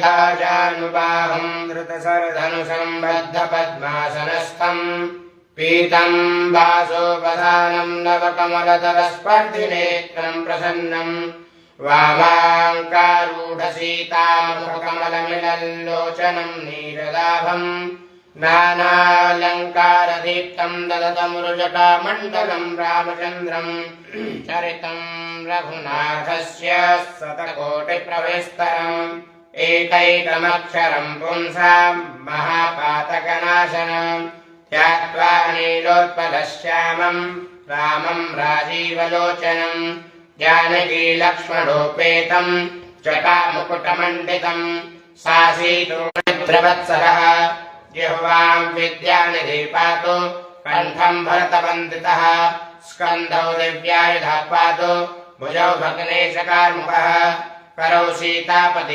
धाजानुबाहं धृतशरधनुसंबद्धपद्मासनस्थं पीतं वासोपधानं नवकमलतलस्पर्धिनेत्रं प्रसन्नं वामाङ्कारूढसीतामुखकमलमिलल्लोचनं नीरदाभं नानालङ्कारदीप्तं ददतमुरुजटामण्डलं रामचन्द्रं चरितं रघुनाथस्य शतकोटिप्रविस्तरम् एकैकमक्षरं पुंसां महापातकनाशनं ध्यात्वा नीलोत्पलश्यामं रामं राजीवलोचनं जानकीलक्ष्मणोपेतं जटामुकुटमण्डितं सासीतोमित्रवत्सरः जिह्वां विद्यानिधि पातु कण्ठं भरतवन्दितः स्कन्धौ दिव्यायुधः पातु भुजौ भग्नेशकार्मुकः करौ सीतापति